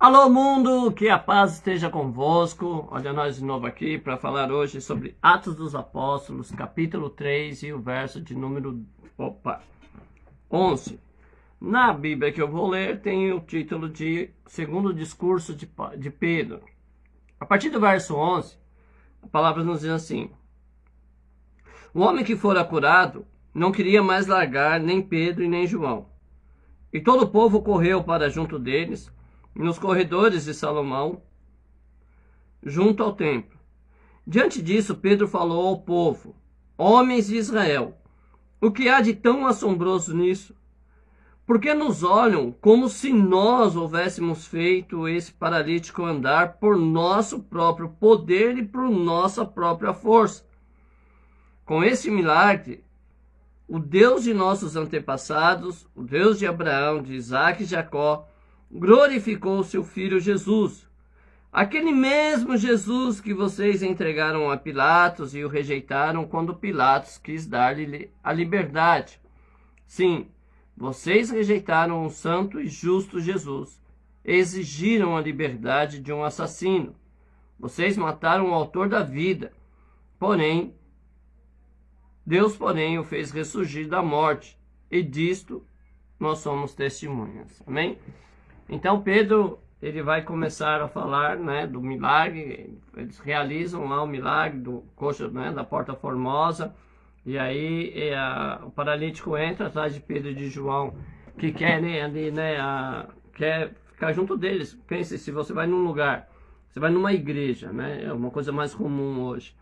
Alô mundo, que a paz esteja convosco. Olha nós de novo aqui para falar hoje sobre Atos dos Apóstolos, capítulo 3 e o verso de número 11. Na Bíblia que eu vou ler tem o título de Segundo Discurso de Pedro. A partir do verso 11, a palavra nos diz assim: O homem que fora curado não queria mais largar nem Pedro e nem João. E todo o povo correu para junto deles, nos corredores de Salomão, junto ao templo. Diante disso, Pedro falou ao povo: Homens de Israel, o que há de tão assombroso nisso? Por que nos olham como se nós houvéssemos feito esse paralítico andar por nosso próprio poder e por nossa própria força? Com esse milagre, o Deus de nossos antepassados, o Deus de Abraão, de Isaque e Jacó, glorificou seu filho Jesus. Aquele mesmo Jesus que vocês entregaram a Pilatos e o rejeitaram quando Pilatos quis dar-lhe a liberdade. Sim, vocês rejeitaram o santo e justo Jesus. Exigiram a liberdade de um assassino. Vocês mataram o autor da vida. Deus, porém, o fez ressurgir da morte. E disto nós somos testemunhas. Amém? Então Pedro, ele vai começar a falar, né, do milagre. Eles realizam lá o milagre do coxo, né, da Porta Formosa. E aí o paralítico entra atrás de Pedro e de João, que querem ali, né, quer ficar junto deles. Pense, se você vai num lugar, você vai numa igreja, né, é uma coisa mais comum hoje.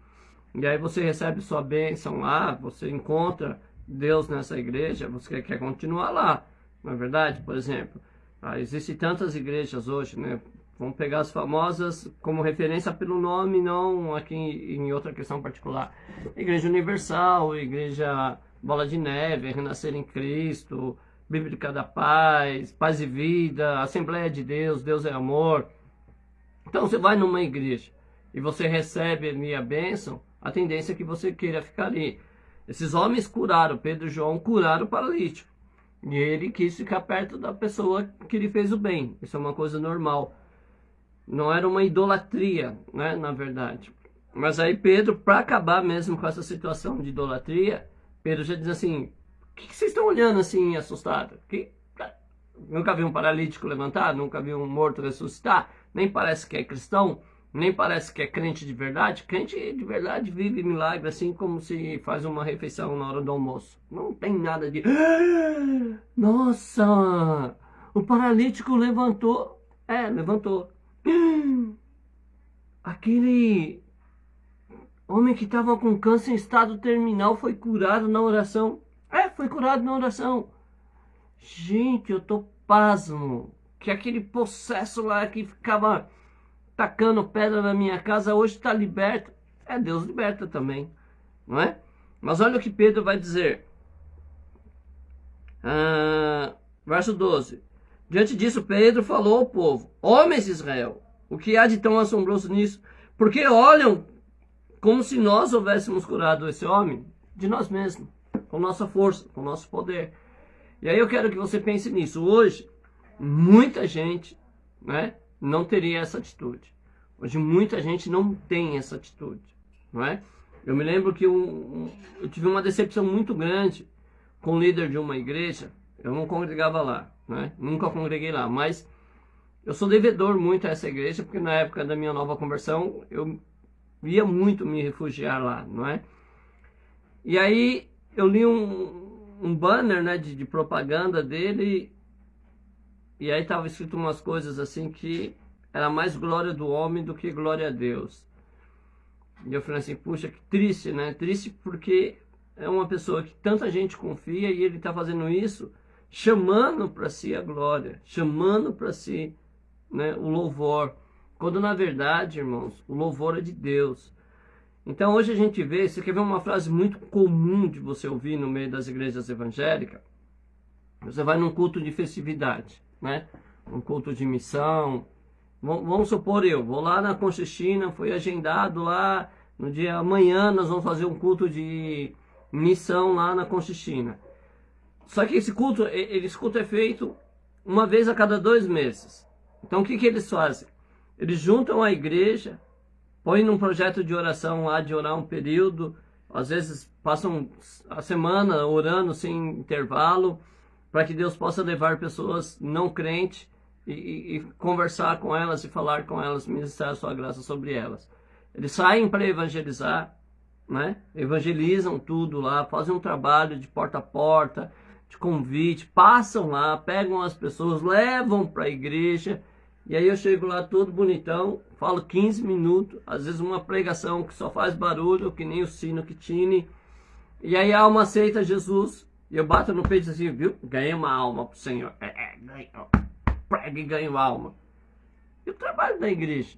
E aí você recebe sua bênção lá, você encontra Deus nessa igreja, você quer continuar lá, não é verdade? Por exemplo, existem tantas igrejas hoje, né? Vamos pegar as famosas como referência pelo nome, não aqui em outra questão particular. Igreja Universal, Igreja Bola de Neve, Renascer em Cristo, Bíblica da Paz, Paz e Vida, Assembleia de Deus, Deus é Amor. Então você vai numa igreja e você recebe ali a bênção, a tendência é que você queira ficar ali. Esses homens curaram, Pedro e João curaram o paralítico. E ele quis ficar perto da pessoa que lhe fez o bem. Isso é uma coisa normal. Não era uma idolatria, né, na verdade. Mas aí Pedro, para acabar mesmo com essa situação de idolatria, Pedro já diz assim: o que vocês estão olhando assim assustado? Nunca vi um paralítico levantar? Nunca vi um morto ressuscitar? Nem parece que é cristão? Nem parece que é crente de verdade? Crente de verdade vive milagre assim como se faz uma refeição na hora do almoço. Não tem nada de... Nossa! O paralítico levantou. Levantou. Aquele homem que estava com câncer em estado terminal foi curado na oração. Foi curado na oração. Gente, eu tô pasmo. Que aquele possesso lá que ficava tacando pedra na minha casa hoje está liberto. Deus liberta também, não é? Mas olha o que Pedro vai dizer. Verso 12. Diante disso, Pedro falou ao povo: Homens de Israel, o que há de tão assombroso nisso? Porque olham como se nós houvéssemos curado esse homem de nós mesmos, com nossa força, com nosso poder. E aí eu quero que você pense nisso. Hoje, muita gente, né, não teria essa atitude. Hoje muita gente não tem essa atitude, não é? Eu me lembro que eu tive uma decepção muito grande com o líder de uma igreja. Eu não congregava lá, né? Nunca congreguei lá, mas eu sou devedor muito a essa igreja, porque na época da minha nova conversão eu ia muito me refugiar lá, não é? E aí eu li um banner, né, de propaganda dele, e aí estava escrito umas coisas assim que era mais glória do homem do que glória a Deus. E eu falei assim: puxa, que triste, né? Triste porque é uma pessoa que tanta gente confia e ele está fazendo isso, chamando para si a glória, chamando para si, né, o louvor. Quando na verdade, irmãos, o louvor é de Deus. Então hoje a gente vê, você quer ver uma frase muito comum de você ouvir no meio das igrejas evangélicas? Você vai num culto de festividade, né? Um culto de missão. Vamos supor, eu vou lá na Conchestina, foi agendado lá, no dia amanhã nós vamos fazer um culto de missão lá na Conchestina. Só que esse culto é feito uma vez a cada 2 meses. Então o que que eles fazem? Eles juntam a igreja, põem num projeto de oração lá, de orar um período, às vezes passam a semana orando sem intervalo, para que Deus possa levar pessoas não crentes e conversar com elas e falar com elas, ministrar a sua graça sobre elas. Eles saem para evangelizar, né? Evangelizam tudo lá, fazem um trabalho de porta a porta, de convite, passam lá, pegam as pessoas, levam para a igreja, e aí eu chego lá todo bonitão, falo 15 minutos, às vezes uma pregação que só faz barulho, que nem o sino que tine, e aí a alma aceita Jesus, e eu bato no peito assim, viu? Ganhei uma alma pro Senhor. Ganhou. Prega e ganho alma. E o trabalho da igreja?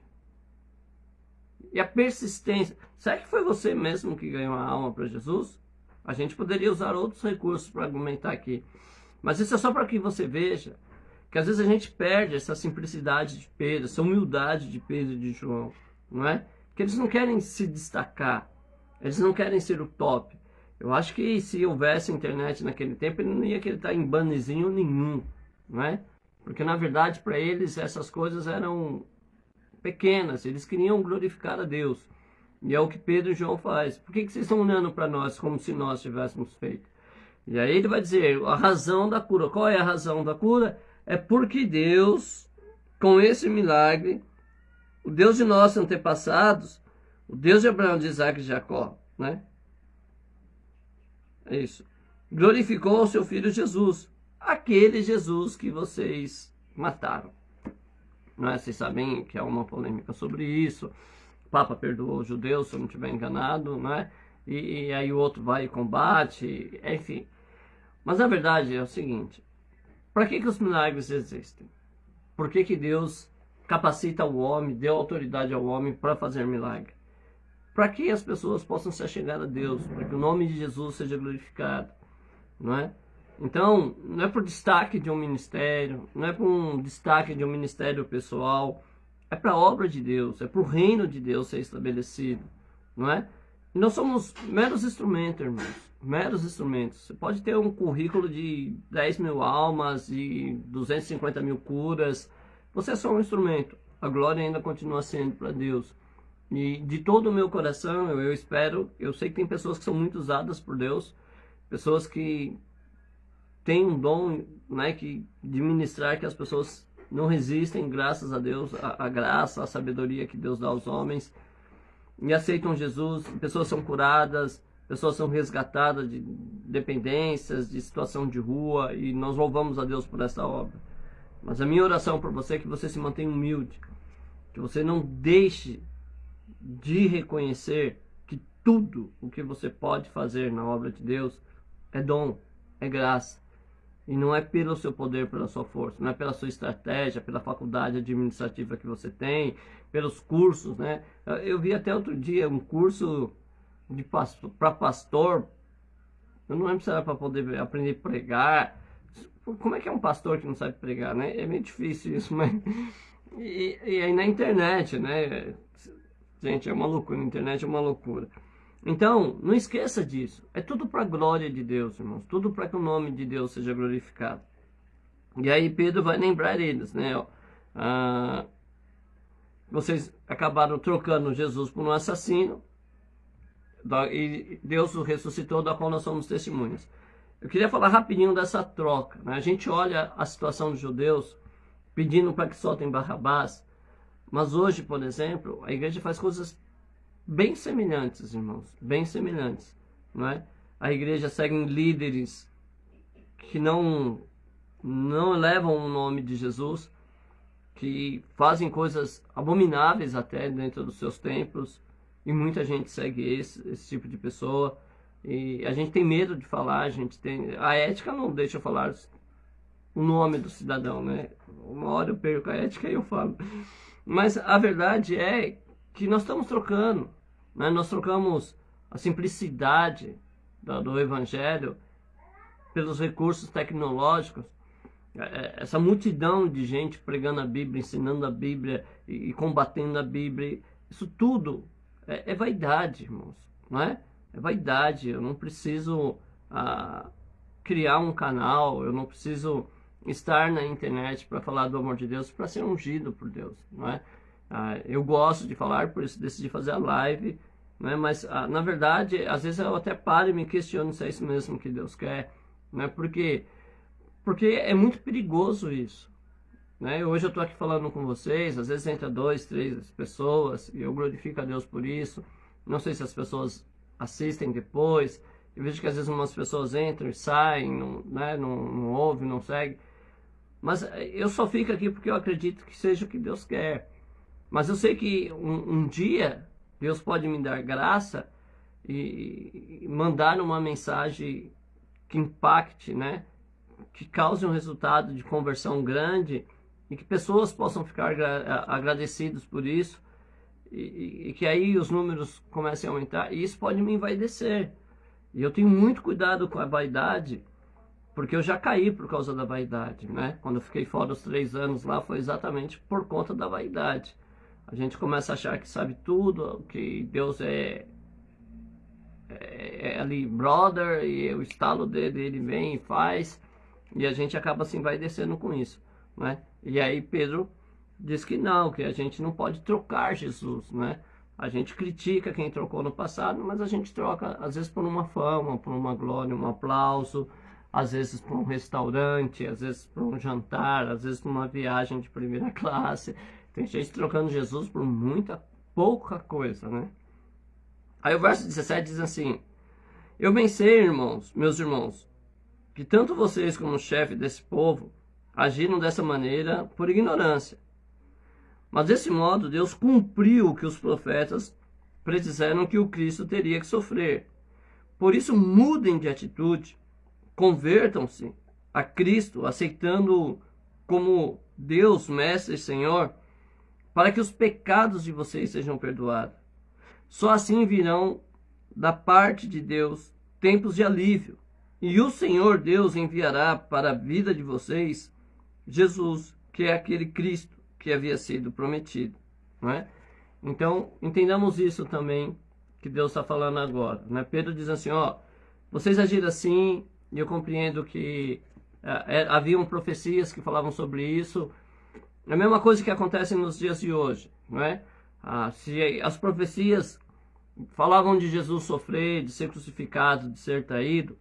E a persistência. Será que foi você mesmo que ganhou a alma para Jesus? A gente poderia usar outros recursos para argumentar aqui. Mas isso é só para que você veja que às vezes a gente perde essa simplicidade de Pedro, essa humildade de Pedro e de João, não é? Que eles não querem se destacar, eles não querem ser o top. Eu acho que se houvesse internet naquele tempo, ele não ia querer estar em bannerzinho nenhum, não é? Porque na verdade para eles essas coisas eram pequenas, eles queriam glorificar a Deus. E é o que Pedro e João faz. Por que vocês estão olhando para nós como se nós tivéssemos feito? E aí ele vai dizer a razão da cura. Qual é a razão da cura? É porque Deus, com esse milagre, o Deus de nossos antepassados, o Deus de Abraão, de Isaac e de Jacó, né? É isso. Glorificou o seu filho Jesus, aquele Jesus que vocês mataram. Não é? Vocês sabem que há uma polêmica sobre isso. O Papa perdoou os judeus, se eu não estiver enganado, não é? E aí o outro vai e combate, enfim. Mas a verdade é o seguinte: para que os milagres existem? Por que Deus capacita o homem, deu autoridade ao homem para fazer milagre? Para que as pessoas possam se achegar a Deus, para que o nome de Jesus seja glorificado, não é? Então, não é por destaque de um ministério, não é por um destaque de um ministério pessoal, é para a obra de Deus, é para o reino de Deus ser estabelecido, não é? E nós somos meros instrumentos, irmãos, meros instrumentos. Você pode ter um currículo de 10 mil almas e 250 mil curas, você é só um instrumento, a glória ainda continua sendo para Deus. E de todo o meu coração, eu espero, eu sei que tem pessoas que são muito usadas por Deus, pessoas que têm um dom, né, de ministrar, que as pessoas não resistem, graças a Deus, a graça, a sabedoria que Deus dá aos homens, e aceitam Jesus, pessoas são curadas, pessoas são resgatadas de dependências, de situação de rua, e nós louvamos a Deus por essa obra. Mas a minha oração por você é que você se mantenha humilde, que você não deixe de reconhecer que tudo o que você pode fazer na obra de Deus é dom, é graça. E não é pelo seu poder, pela sua força, não é pela sua estratégia, pela faculdade administrativa que você tem, pelos cursos, né? Eu vi até outro dia um curso para pastor, eu não lembro se era para poder aprender a pregar. Como é que é um pastor que não sabe pregar, né? É meio difícil isso, mas... E aí na internet, né? Gente, é uma loucura, a internet é uma loucura. Então, não esqueça disso. É tudo para a glória de Deus, irmãos. Tudo para que o nome de Deus seja glorificado. E aí Pedro vai lembrar eles, né? Vocês acabaram trocando Jesus por um assassino. E Deus o ressuscitou, da qual nós somos testemunhas. Eu queria falar rapidinho dessa troca, né? A gente olha a situação dos judeus pedindo para que soltem Barrabás. Mas hoje, por exemplo, a igreja faz coisas bem semelhantes, irmãos, bem semelhantes, não é? A igreja segue líderes que não levam o nome de Jesus, que fazem coisas abomináveis até dentro dos seus templos, e muita gente segue esse tipo de pessoa, e a gente tem medo de falar, a ética não deixa eu falar o nome do cidadão, né? Uma hora eu perco a ética e eu falo. Mas a verdade é que nós estamos trocando, né? Nós trocamos a simplicidade do Evangelho pelos recursos tecnológicos. Essa multidão de gente pregando a Bíblia, ensinando a Bíblia e combatendo a Bíblia, isso tudo é vaidade, irmãos, não é? É vaidade. Eu não preciso criar um canal, eu não preciso estar na internet para falar do amor de Deus, para ser ungido por Deus, não é? Eu gosto de falar, por isso decidi fazer a live, não é? Mas na verdade, às vezes eu até paro e me questiono se é isso mesmo que Deus quer, não é? Porque é muito perigoso isso, né? Hoje eu estou aqui falando com vocês, às vezes entra 2, 3 pessoas e eu glorifico a Deus por isso. Não sei se as pessoas assistem depois. Eu vejo que às vezes umas pessoas entram e saem, não ouvem, não seguem. Mas eu só fico aqui porque eu acredito que seja o que Deus quer. Mas eu sei que um dia Deus pode me dar graça e mandar uma mensagem que impacte, né? Que cause um resultado de conversão grande e que pessoas possam ficar agradecidos por isso e que aí os números comecem a aumentar e isso pode me envaidecer. E eu tenho muito cuidado com a vaidade, porque eu já caí por causa da vaidade, né? Quando eu fiquei fora os 3 anos lá, foi exatamente por conta da vaidade. A gente começa a achar que sabe tudo, que Deus é ali brother, e o estalo dele vem e faz, e a gente acaba assim, vai descendo com isso, né? E aí Pedro diz que não, que a gente não pode trocar Jesus, né? A gente critica quem trocou no passado, mas a gente troca às vezes por uma fama, por uma glória, um aplauso, às vezes por um restaurante, às vezes por um jantar, às vezes por uma viagem de primeira classe. Tem gente trocando Jesus por pouca coisa, né? Aí o verso 17 diz assim: eu bem sei, irmãos, meus irmãos, que tanto vocês como o chefe desse povo agiram dessa maneira por ignorância. Mas desse modo Deus cumpriu o que os profetas predisseram que o Cristo teria que sofrer. Por isso mudem de atitude, convertam-se a Cristo, aceitando-o como Deus, Mestre e Senhor, para que os pecados de vocês sejam perdoados. Só assim virão da parte de Deus tempos de alívio, e o Senhor Deus enviará para a vida de vocês Jesus, que é aquele Cristo que havia sido prometido, não é? Então, entendamos isso também que Deus está falando agora, né? Pedro diz assim, ó, vocês agiram assim, e eu compreendo que haviam profecias que falavam sobre isso. É a mesma coisa que acontece nos dias de hoje, não é? Se as profecias falavam de Jesus sofrer, de ser crucificado, de ser traído,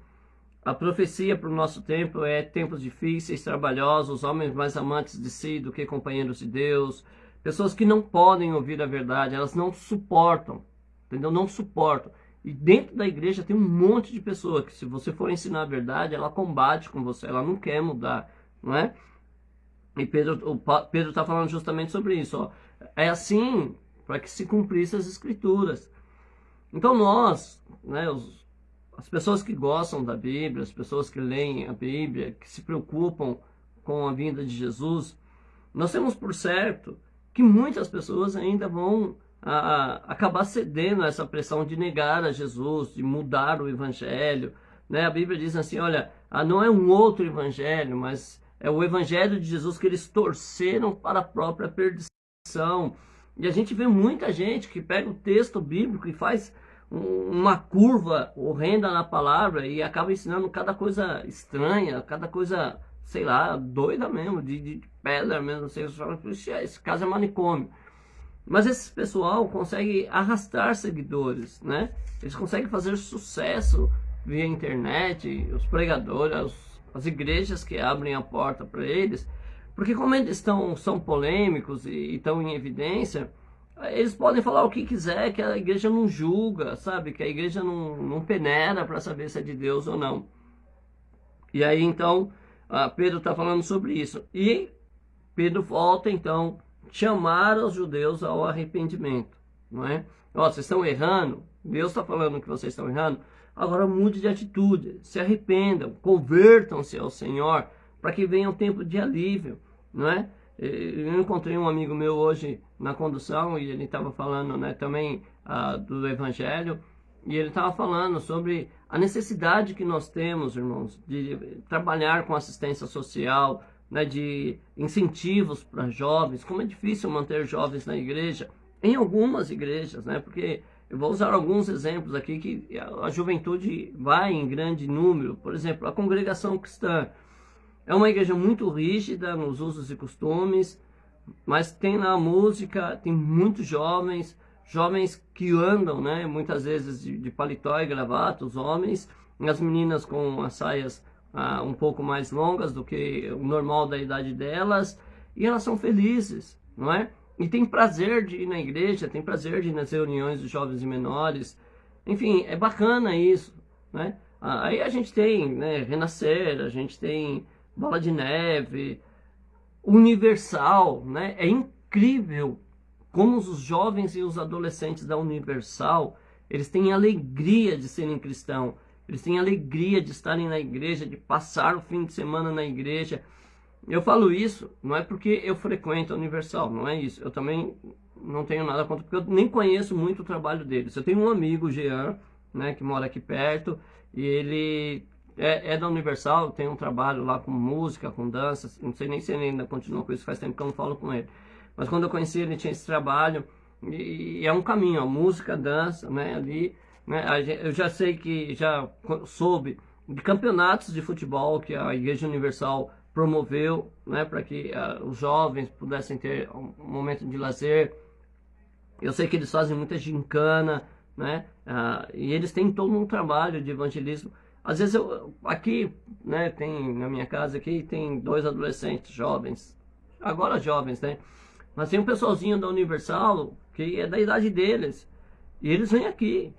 a profecia para o nosso tempo é tempos difíceis, trabalhosos, homens mais amantes de si do que companheiros de Deus, pessoas que não podem ouvir a verdade, elas não suportam, entendeu? Não suportam. E dentro da igreja tem um monte de pessoa que, se você for ensinar a verdade, ela combate com você, ela não quer mudar, não é? E Pedro está falando justamente sobre isso, ó. É assim para que se cumprissem as escrituras. Então nós, né, as pessoas que gostam da Bíblia, as pessoas que leem a Bíblia, que se preocupam com a vinda de Jesus, nós temos por certo que muitas pessoas ainda vão acabar cedendo a essa pressão de negar a Jesus, de mudar o Evangelho, né? A Bíblia diz assim, olha, não é um outro Evangelho, mas é o Evangelho de Jesus que eles torceram para a própria perdição. E a gente vê muita gente que pega o texto bíblico e faz uma curva horrenda na palavra e acaba ensinando cada coisa estranha, cada coisa, sei lá, doida mesmo, de pedra mesmo, não sei, esse caso é manicômio. Mas esse pessoal consegue arrastar seguidores, né? Eles conseguem fazer sucesso via internet, os pregadores, as igrejas que abrem a porta para eles, porque como eles são polêmicos e estão em evidência, eles podem falar o que quiser, que a igreja não julga, sabe? Que a igreja não peneira para saber se é de Deus ou não. E aí então, Pedro está falando sobre isso. E Pedro volta então chamar os judeus ao arrependimento, não é? Ó, vocês estão errando, Deus está falando que vocês estão errando, agora mude de atitude, se arrependam, convertam-se ao Senhor, para que venha um tempo de alívio, não é? Eu encontrei um amigo meu hoje na condução e ele estava falando, né, também do Evangelho, e ele estava falando sobre a necessidade que nós temos, irmãos, de trabalhar com assistência social, né, de incentivos para jovens. Como é difícil manter jovens na igreja, em algumas igrejas, né, porque eu vou usar alguns exemplos aqui que a juventude vai em grande número. Por exemplo, a congregação cristã. É uma igreja muito rígida nos usos e costumes, mas tem na música, tem muitos jovens, jovens que andam, né, muitas vezes de paletó e gravata, os homens, e as meninas com as saias um pouco mais longas do que o normal da idade delas, e elas são felizes, não é? E tem prazer de ir na igreja, tem prazer de ir nas reuniões de jovens e menores, enfim, é bacana isso, né? Aí a gente tem, né, Renascer, a gente tem Bola de Neve, Universal, né? É incrível como os jovens e os adolescentes da Universal, eles têm alegria de serem cristãos, eles têm alegria de estarem na igreja, de passar o fim de semana na igreja. Eu falo isso, não é porque eu frequento a Universal, não é isso. Eu também não tenho nada contra, porque eu nem conheço muito o trabalho deles. Eu tenho um amigo, Jean, né, que mora aqui perto, e ele é da Universal, tem um trabalho lá com música, com dança, não sei nem se ele ainda continua com isso, faz tempo que eu não falo com ele. Mas quando eu conheci ele, tinha esse trabalho, e é um caminho, a música, dança, né, ali, né, eu já sei que, já soube de campeonatos de futebol que a Igreja Universal promoveu, né, para que os jovens pudessem ter um momento de lazer. Eu sei que eles fazem muita gincana, né, e eles têm todo um trabalho de evangelismo. Às vezes aqui, né, tem na minha casa aqui, tem 2 adolescentes jovens, agora jovens, né, mas tem um pessoalzinho da Universal que é da idade deles, e eles vêm aqui,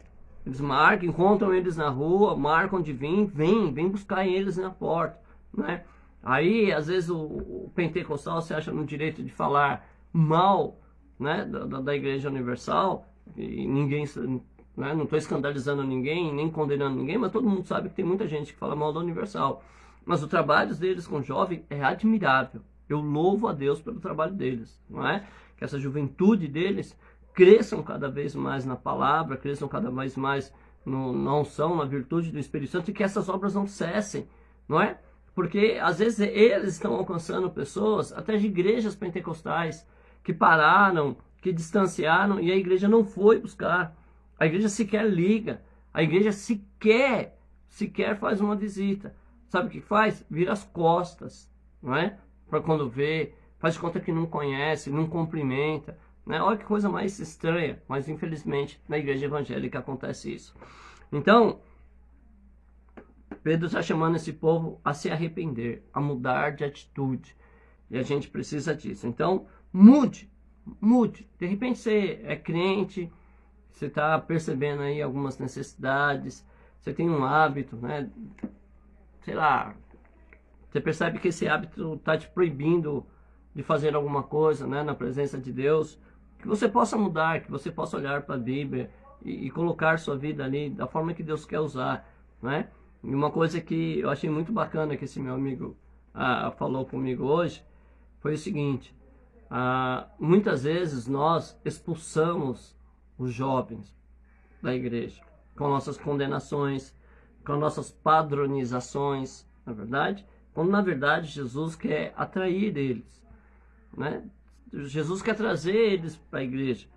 eles marcam, encontram eles na rua, marcam de vir, vem buscar eles na porta, né. Aí, às vezes, o pentecostal se acha no direito de falar mal, né, da Igreja Universal, e ninguém, né, não estou escandalizando ninguém, nem condenando ninguém, mas todo mundo sabe que tem muita gente que fala mal da Universal. Mas o trabalho deles com jovem é admirável. Eu louvo a Deus pelo trabalho deles, não é? Que essa juventude deles cresçam cada vez mais na palavra, cresçam cada vez mais na unção, na virtude do Espírito Santo, e que essas obras não cessem, não é? Porque às vezes eles estão alcançando pessoas, até de igrejas pentecostais, que pararam, que distanciaram, e a igreja não foi buscar. A igreja sequer liga, a igreja sequer faz uma visita. Sabe o que faz? Vira as costas, não é? Para quando vê, faz de conta que não conhece, não cumprimenta, né? Olha que coisa mais estranha, mas infelizmente na igreja evangélica acontece isso. Então, Pedro está chamando esse povo a se arrepender, a mudar de atitude. E a gente precisa disso. Então, mude. De repente você é crente, você está percebendo aí algumas necessidades, você tem um hábito, né? Sei lá, você percebe que esse hábito está te proibindo de fazer alguma coisa, né, na presença de Deus. Que você possa mudar, que você possa olhar para a Bíblia e colocar sua vida ali da forma que Deus quer usar, né? E uma coisa que eu achei muito bacana que esse meu amigo falou comigo hoje foi o seguinte: muitas vezes nós expulsamos os jovens da igreja com nossas condenações, com nossas padronizações, na verdade, quando na verdade Jesus quer atrair eles, né? Jesus quer trazer eles para a igreja.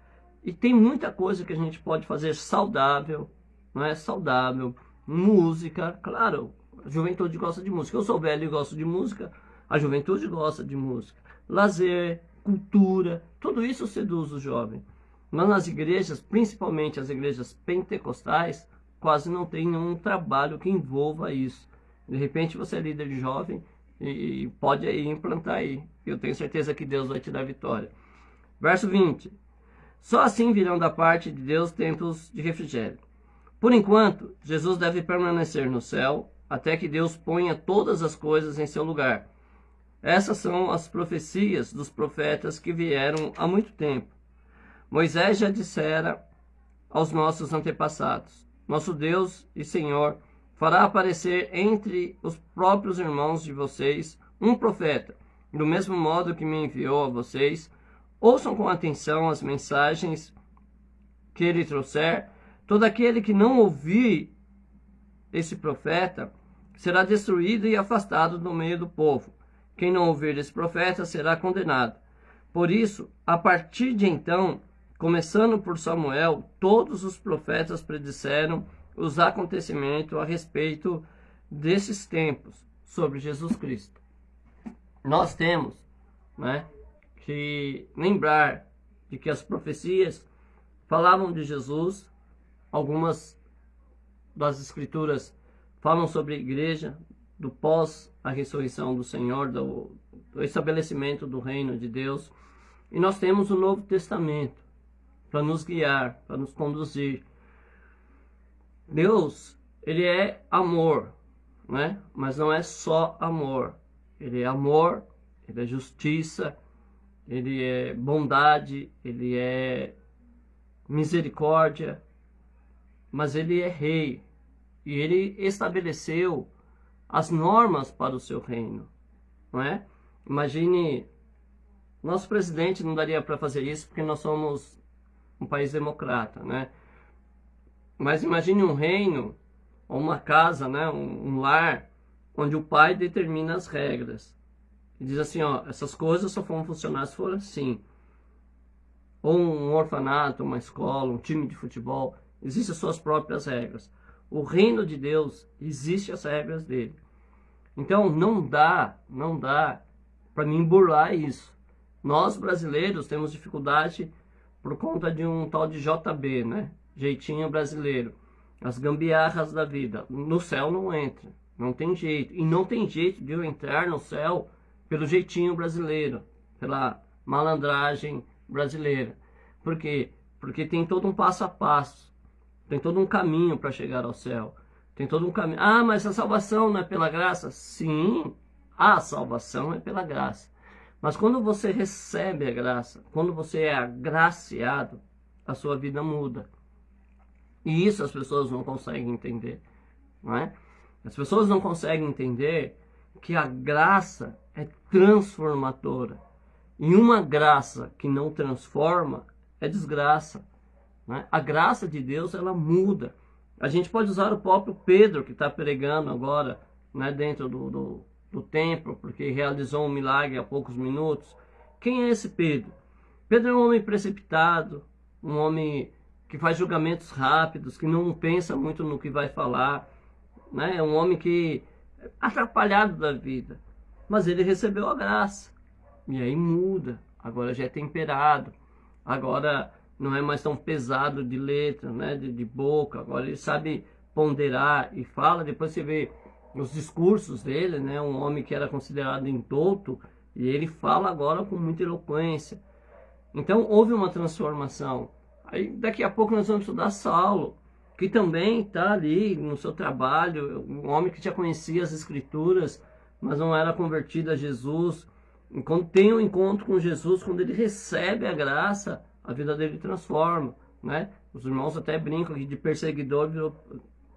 E tem muita coisa que a gente pode fazer saudável, não é? Saudável. Música, claro, a juventude gosta de música. Eu sou velho e gosto de música, a juventude gosta de música. Lazer, cultura, tudo isso seduz o jovem. Mas nas igrejas, principalmente as igrejas pentecostais, quase não tem nenhum trabalho que envolva isso. De repente você é líder de jovem e pode aí implantar aí. Eu tenho certeza que Deus vai te dar vitória. Verso 20. Só assim virão da parte de Deus tempos de refrigério. Por enquanto, Jesus deve permanecer no céu, até que Deus ponha todas as coisas em seu lugar. Essas são as profecias dos profetas que vieram há muito tempo. Moisés já dissera aos nossos antepassados: nosso Deus e Senhor fará aparecer entre os próprios irmãos de vocês um profeta, do mesmo modo que me enviou a vocês. Ouçam com atenção as mensagens que ele trouxer. Todo aquele que não ouvir esse profeta será destruído e afastado do meio do povo. Quem não ouvir esse profeta será condenado. Por isso, a partir de então, começando por Samuel, todos os profetas predisseram os acontecimentos a respeito desses tempos sobre Jesus Cristo. nós temos, né, que lembrar de que as profecias falavam de Jesus, algumas das escrituras falam sobre a igreja, do pós a ressurreição do Senhor, do estabelecimento do reino de Deus, e nós temos o Novo Testamento para nos guiar, para nos conduzir. Deus, ele é amor, né? Mas não é só amor. Ele é amor, ele é justiça, ele é bondade, ele é misericórdia, mas ele é rei. E ele estabeleceu as normas para o seu reino, não é? Imagine, nosso presidente não daria para fazer isso porque nós somos um país democrata, né? Mas imagine um reino, ou uma casa, né? Um lar, onde o pai determina as regras. E diz assim, ó, essas coisas só vão funcionar se for assim. Ou um orfanato, uma escola, um time de futebol, existem as suas próprias regras. O reino de Deus, existe as regras dele. Então não dá para mim burlar isso. Nós brasileiros temos dificuldade por conta de um tal de JB, né? Jeitinho brasileiro. As gambiarras da vida. No céu não entra, não tem jeito. E não tem jeito de eu entrar no céu pelo jeitinho brasileiro, pela malandragem brasileira. Por quê? Porque tem todo um passo a passo. Tem todo um caminho para chegar ao céu. Tem todo um caminho. Ah, mas a salvação não é pela graça? Sim, a salvação é pela graça. Mas quando você recebe a graça, quando você é agraciado, a sua vida muda. E isso as pessoas não conseguem entender, não é? As pessoas não conseguem entender que a graça é transformadora. E uma graça que não transforma é desgraça. Né? A graça de Deus, ela muda. A gente pode usar o próprio Pedro, que está pregando agora, né, dentro do templo, porque realizou um milagre há poucos minutos. Quem é esse Pedro? Pedro é um homem precipitado, um homem que faz julgamentos rápidos, que não pensa muito no que vai falar, né? É um homem que é atrapalhado da vida. Mas ele recebeu a graça. E aí muda. Agora já é temperado. Agora não é mais tão pesado de letra, né? De boca. Agora ele sabe ponderar e fala. Depois você vê os discursos dele, né? Um homem que era considerado indouto, e ele fala agora com muita eloquência. Então houve uma transformação. Aí daqui a pouco nós vamos estudar Saulo, que também está ali no seu trabalho, um homem que já conhecia as Escrituras, mas não era convertido a Jesus. E quando tem um encontro com Jesus, quando ele recebe a graça, a vida dele transforma, né? Os irmãos até brincam aqui de perseguidor virou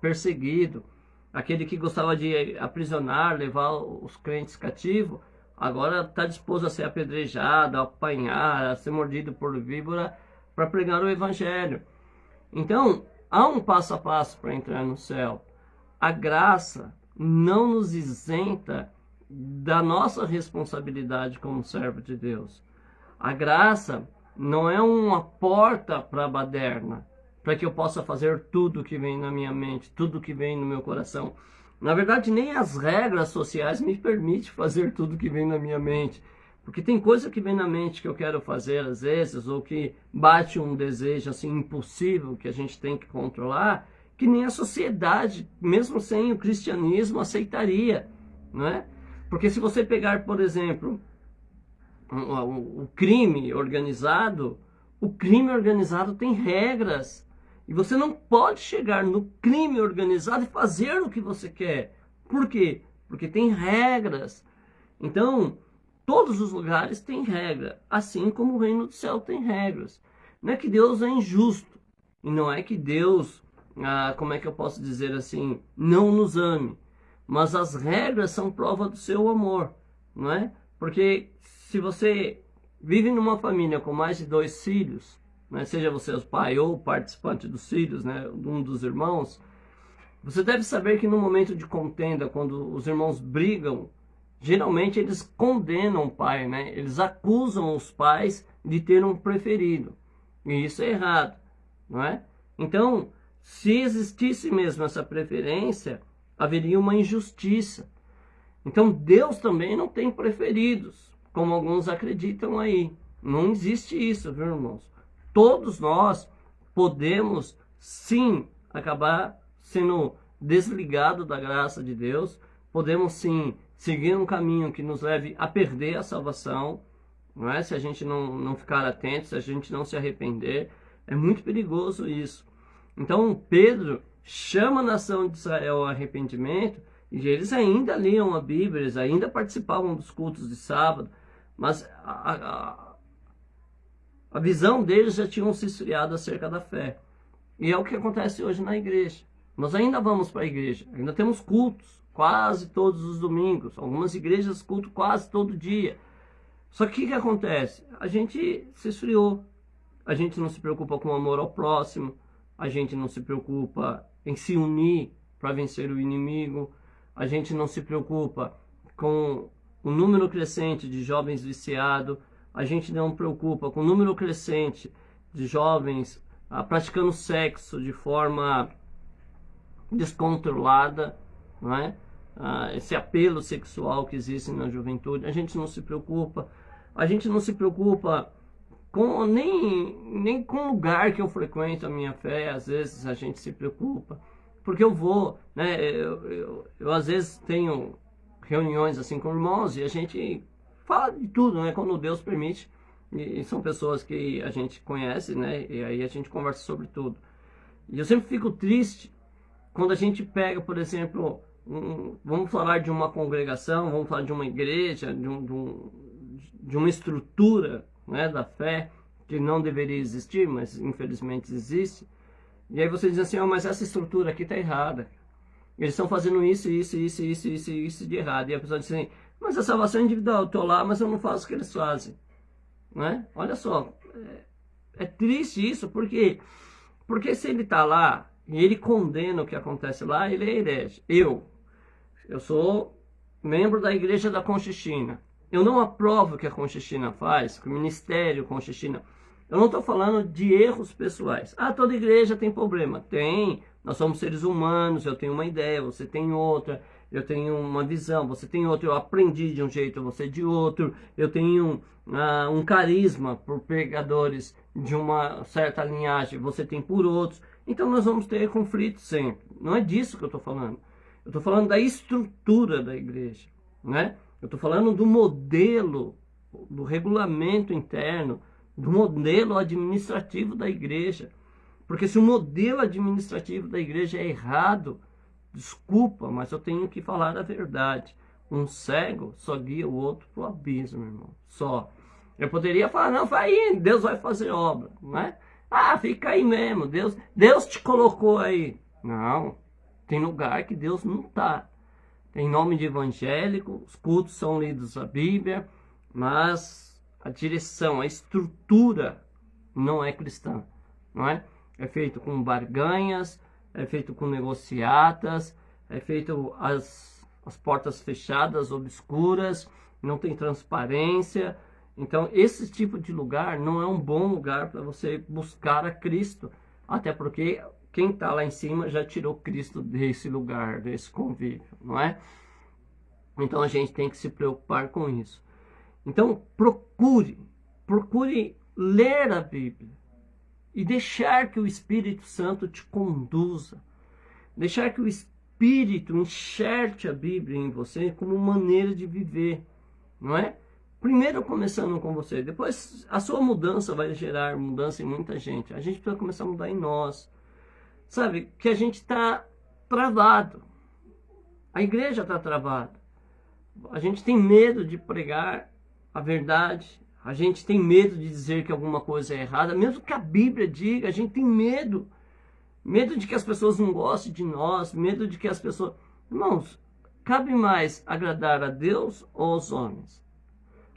perseguido. Aquele que gostava de aprisionar, levar os crentes cativos, agora está disposto a ser apedrejado, a apanhar, a ser mordido por víbora para pregar o evangelho. Então, há um passo a passo para entrar no céu. A graça não nos isenta da nossa responsabilidade como servo de Deus. A graça não é uma porta para a baderna, para que eu possa fazer tudo que vem na minha mente, tudo que vem no meu coração. Na verdade, nem as regras sociais me permitem fazer tudo que vem na minha mente. Porque tem coisa que vem na mente que eu quero fazer às vezes, ou que bate um desejo assim impossível que a gente tem que controlar, que nem a sociedade, mesmo sem o cristianismo, aceitaria, não é? Porque se você pegar, por exemplo, o crime organizado, tem regras. E você não pode chegar no crime organizado e fazer o que você quer. Por quê? Porque tem regras. Então, todos os lugares têm regra, assim como o reino do céu tem regras. Não é que Deus é injusto, e não é que Deus, como é que eu posso dizer assim, não nos ame. Mas as regras são prova do seu amor, não é? Porque se você vive numa família com mais de 2 filhos, né, seja você o pai ou o participante dos filhos, né, um dos irmãos, você deve saber que no momento de contenda, quando os irmãos brigam, geralmente eles condenam o pai, né? Eles acusam os pais de ter um preferido. E isso é errado, não é? Então, se existisse mesmo essa preferência, haveria uma injustiça. Então Deus também não tem preferidos, como alguns acreditam aí. Não existe isso, viu, irmãos? Todos nós podemos, sim, acabar sendo desligados da graça de Deus. Podemos, sim, seguir um caminho que nos leve a perder a salvação, não é? Se a gente não ficar atento, se a gente não se arrepender. É muito perigoso isso. Então Pedro chama a nação de Israel ao arrependimento, e eles ainda liam a Bíblia, eles ainda participavam dos cultos de sábado, mas a visão deles já tinha se esfriado acerca da fé. E é o que acontece hoje na igreja. Nós ainda vamos para a igreja, ainda temos cultos quase todos os domingos, algumas igrejas culto quase todo dia. Só que o que acontece? A gente se esfriou, a gente não se preocupa com o amor ao próximo, a gente não se preocupa em se unir para vencer o inimigo, a gente não se preocupa com o número crescente de jovens viciados, a gente não preocupa com o número crescente de jovens praticando sexo de forma descontrolada, não é? Esse apelo sexual que existe na juventude, a gente não se preocupa. A gente não se preocupa com, nem com o lugar que eu frequento a minha fé. Às vezes a gente se preocupa, porque eu vou, né? Eu às vezes tenho reuniões assim com irmãos e a gente fala de tudo, né? Quando Deus permite, e são pessoas que a gente conhece, né? E aí a gente conversa sobre tudo. E eu sempre fico triste quando a gente pega, por exemplo, vamos falar de uma congregação, vamos falar de uma igreja, de uma estrutura, né, da fé, que não deveria existir, mas infelizmente existe. E aí você diz assim, mas essa estrutura aqui está errada. Eles estão fazendo isso de errado. E a pessoa diz assim, mas a salvação é individual, eu estou lá, mas eu não faço o que eles fazem. Né? Olha só, é triste isso, porque se ele está lá e ele condena o que acontece lá, ele é herege. Eu sou membro da Igreja da Conchichina. Eu não aprovo o que a Conchichina faz, que o Ministério Conchichina. Eu não estou falando de erros pessoais. Toda igreja tem problema. Tem. Nós somos seres humanos, eu tenho uma ideia, você tem outra. Eu tenho uma visão, você tem outra. Eu aprendi de um jeito, você de outro. Eu tenho um carisma por pregadores de uma certa linhagem, você tem por outros. Então nós vamos ter conflitos sempre. Não é disso que eu estou falando. Eu estou falando da estrutura da igreja, né? Eu estou falando do modelo, do regulamento interno, do modelo administrativo da igreja. Porque se o modelo administrativo da igreja é errado, desculpa, mas eu tenho que falar a verdade. Um cego só guia o outro para o abismo, irmão. Só. Eu poderia falar, não, vai aí, Deus vai fazer obra, não é? Fica aí mesmo, Deus te colocou aí. Não, tem lugar que Deus não está. Tem nome de evangélico, os cultos são lidos a Bíblia, mas a direção, a estrutura não é cristã, não é? É feito com barganhas, é feito com negociatas, é feito as portas fechadas, obscuras, não tem transparência. Então esse tipo de lugar não é um bom lugar para você buscar a Cristo, até porque quem está lá em cima já tirou Cristo desse lugar, desse convívio, não é? Então a gente tem que se preocupar com isso. Então procure ler a Bíblia e deixar que o Espírito Santo te conduza. Deixar que o Espírito enxerte a Bíblia em você como maneira de viver, não é? Primeiro começando com você, depois a sua mudança vai gerar mudança em muita gente. A gente precisa começar a mudar em nós. Sabe, que a gente está travado. A igreja está travada. A gente tem medo de pregar a verdade. A gente tem medo de dizer que alguma coisa é errada. Mesmo que a Bíblia diga, a gente tem medo. Medo de que as pessoas não gostem de nós. Medo de que as pessoas... Irmãos, cabe mais agradar a Deus ou aos homens?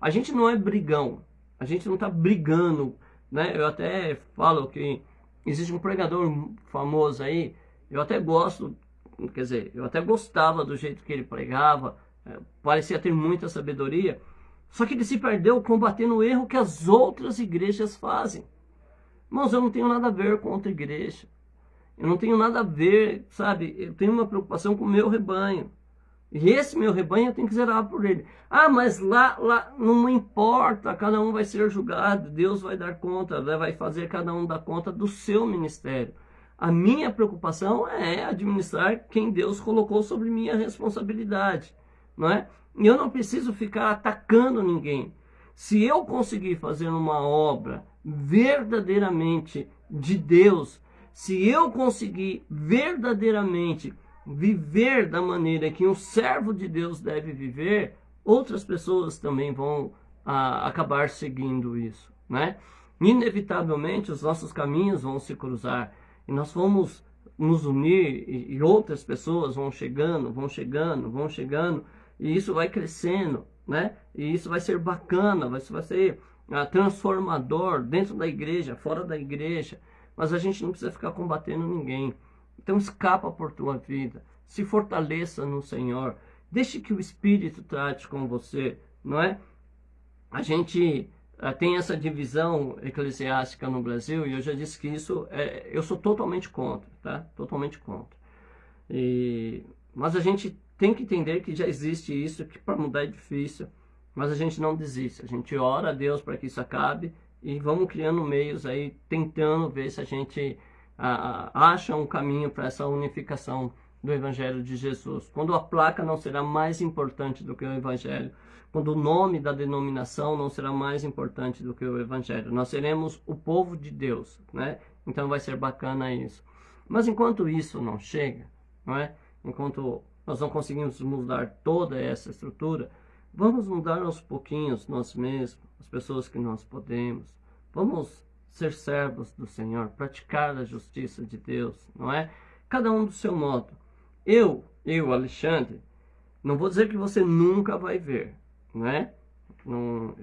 A gente não é brigão. A gente não está brigando, né? Eu até falo que existe um pregador famoso aí, eu até gosto, quer dizer, eu até gostava do jeito que ele pregava, parecia ter muita sabedoria, só que ele se perdeu combatendo o erro que as outras igrejas fazem. Irmãos, eu não tenho nada a ver com outra igreja, eu não tenho nada a ver, sabe, eu tenho uma preocupação com o meu rebanho, E esse meu rebanho eu tenho que zelar por ele. Ah, mas lá não importa, cada um vai ser julgado, Deus vai dar conta, vai fazer cada um dar conta do seu ministério. A minha preocupação é administrar quem Deus colocou sobre minha responsabilidade, não é? E eu não preciso ficar atacando ninguém. Se eu conseguir fazer uma obra verdadeiramente de Deus, se eu conseguir verdadeiramente viver da maneira que um servo de Deus deve viver, outras pessoas também vão acabar seguindo isso, né? Inevitavelmente os nossos caminhos vão se cruzar e nós vamos nos unir e outras pessoas vão chegando, e isso vai crescendo, né? E isso vai ser bacana, isso vai ser transformador dentro da igreja, fora da igreja, mas a gente não precisa ficar combatendo ninguém. Então escapa por tua vida, se fortaleça no Senhor, deixe que o Espírito trate com você, não é? A gente tem essa divisão eclesiástica no Brasil, e eu já disse que isso, eu sou totalmente contra, tá? Totalmente contra. Mas a gente tem que entender que já existe isso, que para mudar é difícil, mas a gente não desiste, a gente ora a Deus para que isso acabe, e vamos criando meios aí, tentando ver se a gente acha um caminho para essa unificação do Evangelho de Jesus. Quando a placa não será mais importante do que o Evangelho, quando o nome da denominação não será mais importante do que o Evangelho, nós seremos o povo de Deus, né? Então vai ser bacana isso. Mas enquanto isso não chega, não é? Enquanto nós não conseguimos mudar toda essa estrutura, vamos mudar aos pouquinhos nós mesmos, as pessoas que nós podemos. Vamos ser servos do Senhor, praticar a justiça de Deus, não é? Cada um do seu modo. Eu, Alexandre, não vou dizer que você nunca vai ver, não é? Não,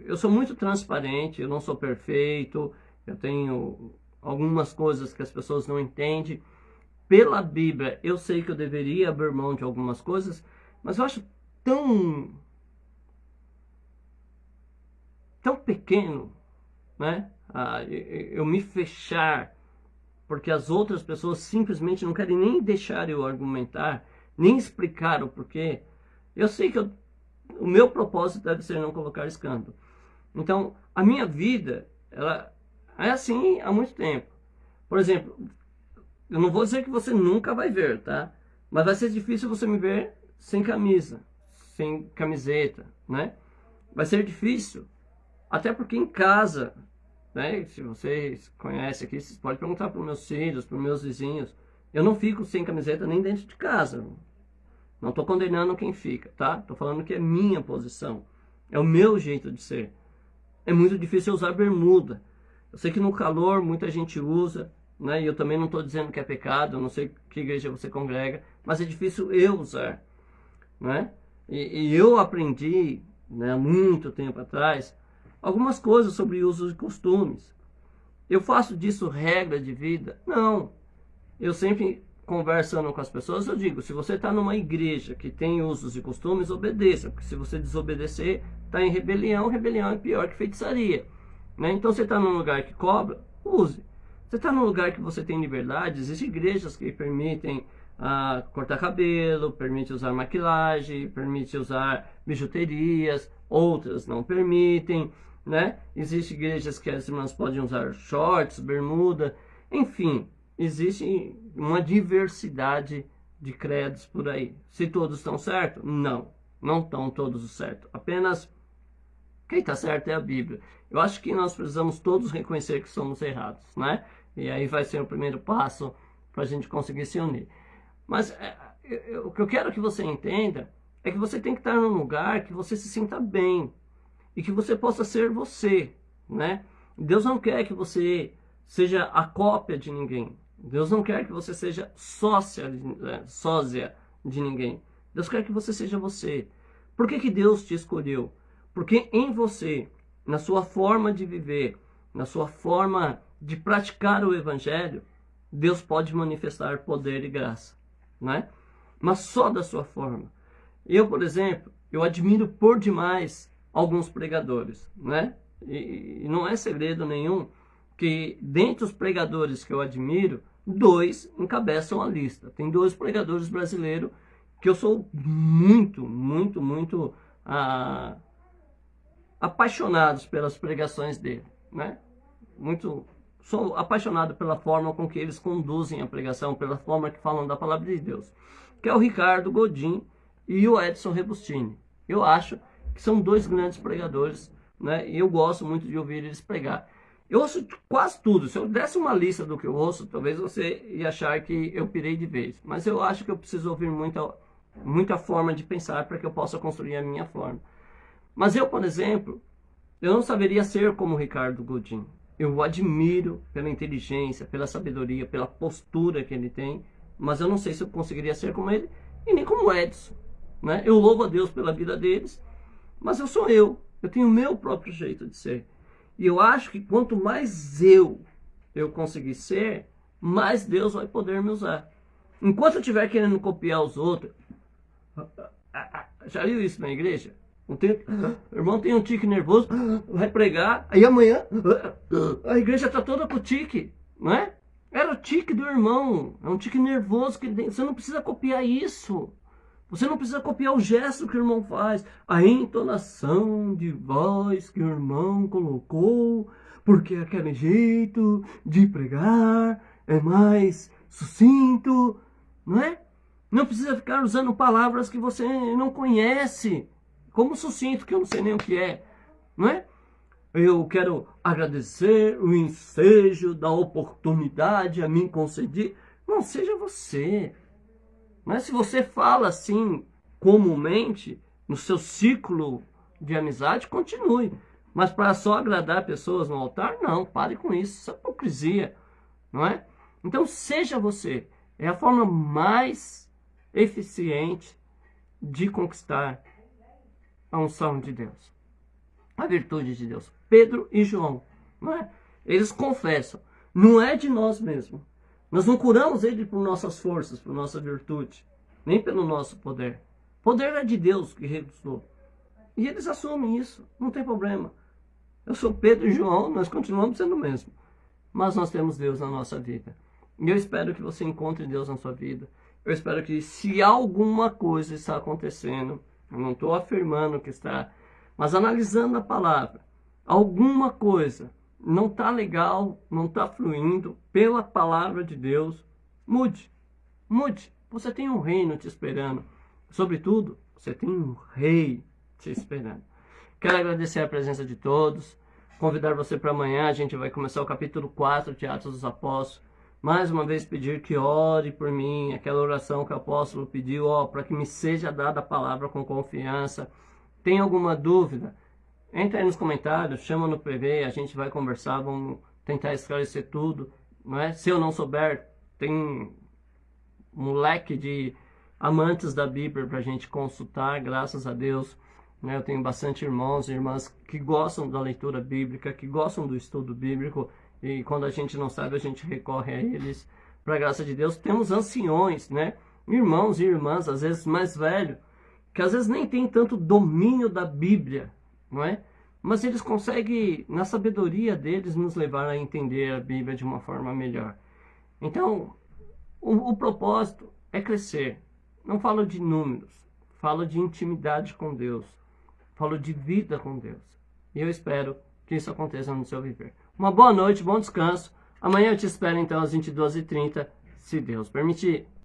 eu sou muito transparente, eu não sou perfeito, eu tenho algumas coisas que as pessoas não entendem. Pela Bíblia, eu sei que eu deveria abrir mão de algumas coisas, mas eu acho tão pequeno, né? Eu me fechar porque as outras pessoas simplesmente não querem nem deixar eu argumentar, nem explicar o porquê. Eu sei que o meu propósito deve ser não colocar escândalo. Então, a minha vida, ela é assim há muito tempo. Por exemplo, eu não vou dizer que você nunca vai ver, tá? Mas vai ser difícil você me ver sem camisa, sem camiseta, né? Vai ser difícil, até porque em casa, né? Se vocês conhecem aqui, vocês podem perguntar para os meus filhos, para os meus vizinhos. Eu não fico sem camiseta nem dentro de casa. Não estou condenando quem fica, tá? Estou falando que é minha posição, é o meu jeito de ser. É muito difícil usar bermuda. Eu sei que no calor muita gente usa, né? E eu também não estou dizendo que é pecado, eu não sei que igreja você congrega, mas é difícil eu usar, né? E eu aprendi, né, há muito tempo atrás, algumas coisas sobre usos e costumes. Eu faço disso regra de vida? Não. Eu sempre, conversando com as pessoas, eu digo, se você está numa igreja que tem usos e costumes, obedeça, porque se você desobedecer, está em rebelião, rebelião é pior que feitiçaria, né? Então, você está num lugar que cobra, use. Você está num lugar que você tem liberdade, existem igrejas que permitem cortar cabelo, permite usar maquilagem, permite usar bijuterias, outras não permitem, né? Existem igrejas que as irmãs podem usar shorts, bermuda, enfim, existe uma diversidade de credos por aí. Se todos estão certos? Não, não estão todos certos. Apenas quem está certo é a Bíblia. Eu acho que nós precisamos todos reconhecer que somos errados, né? E aí vai ser o primeiro passo para a gente conseguir se unir. Mas o que eu quero que você entenda é que você tem que estar num lugar que você se sinta bem e que você possa ser você, né? Deus não quer que você seja a cópia de ninguém. Deus não quer que você seja sósia de ninguém. Deus quer que você seja você. Por que Deus te escolheu? Porque em você, na sua forma de viver, na sua forma de praticar o Evangelho, Deus pode manifestar poder e graça, né? Mas só da sua forma. Eu, por exemplo, eu admiro por demais alguns pregadores, né? E não é segredo nenhum que dentre os pregadores que eu admiro, 2 encabeçam a lista. Tem 2 pregadores brasileiros que eu sou muito, muito, muito apaixonado pelas pregações dele, né? Sou apaixonado pela forma com que eles conduzem a pregação, pela forma que falam da palavra de Deus, que é o Ricardo Godin e o Edson Rebustini. Eu acho que são dois grandes pregadores, né? E eu gosto muito de ouvir eles pregar. Eu ouço quase tudo. Se eu desse uma lista do que eu ouço, talvez você ia achar que eu pirei de vez. Mas eu acho que eu preciso ouvir muita forma de pensar para que eu possa construir a minha forma. Mas eu, por exemplo, eu não saberia ser como o Ricardo Godin. Eu o admiro pela inteligência, pela sabedoria, pela postura que ele tem, mas eu não sei se eu conseguiria ser como ele e nem como o Edson, né? Eu louvo a Deus pela vida deles, mas eu sou eu tenho o meu próprio jeito de ser. E eu acho que quanto mais eu conseguir ser, mais Deus vai poder me usar. Enquanto eu estiver querendo copiar os outros, já viu isso na igreja? O irmão tem um tique nervoso, vai pregar, aí amanhã a igreja está toda com tique, não é? Era o tique do irmão, é um tique nervoso que ele tem. Você não precisa copiar isso. Você não precisa copiar o gesto que o irmão faz, a entonação de voz que o irmão colocou, porque aquele jeito de pregar é mais sucinto, não é? Não precisa ficar usando palavras que você não conhece, como sucinto, que eu não sei nem o que é, não é? Eu quero agradecer o ensejo da oportunidade a mim conceder. Não seja você. Mas se você fala assim comumente no seu ciclo de amizade, continue. Mas para só agradar pessoas no altar, não, pare com isso. Isso é hipocrisia, não é? Então seja você. É a forma mais eficiente de conquistar a unção de Deus, a virtude de Deus. Pedro e João, não é? Eles confessam, não é de nós mesmos. Nós não curamos ele por nossas forças, por nossa virtude, nem pelo nosso poder. O poder é de Deus que ressuscitou. E eles assumem isso, não tem problema. Eu sou Pedro e João, nós continuamos sendo o mesmo. Mas nós temos Deus na nossa vida. E eu espero que você encontre Deus na sua vida. Eu espero que se alguma coisa está acontecendo, eu não estou afirmando que está, mas analisando a palavra, alguma coisa não está legal, não está fluindo pela palavra de Deus, mude, mude. Você tem um reino te esperando. Sobretudo, você tem um rei te esperando. Quero agradecer a presença de todos, convidar você para amanhã, a gente vai começar o capítulo 4 de Atos dos Apóstolos. Mais uma vez pedir que ore por mim, aquela oração que o apóstolo pediu, para que me seja dada a palavra com confiança. Tem alguma dúvida? Entra aí nos comentários, chama no PV, a gente vai conversar, vamos tentar esclarecer tudo, não é? Se eu não souber, tem um leque de amantes da Bíblia para a gente consultar, graças a Deus, né? Eu tenho bastante irmãos e irmãs que gostam da leitura bíblica, que gostam do estudo bíblico, e quando a gente não sabe, a gente recorre a eles, para a graça de Deus. Temos anciões, né? Irmãos e irmãs, às vezes mais velhos, que às vezes nem tem tanto domínio da Bíblia, não é? Mas eles conseguem, na sabedoria deles, nos levar a entender a Bíblia de uma forma melhor. Então, o propósito é crescer. Não falo de números, falo de intimidade com Deus, falo de vida com Deus. E eu espero que isso aconteça no seu viver. Uma boa noite, bom descanso. Amanhã eu te espero então às 22h30, se Deus permitir.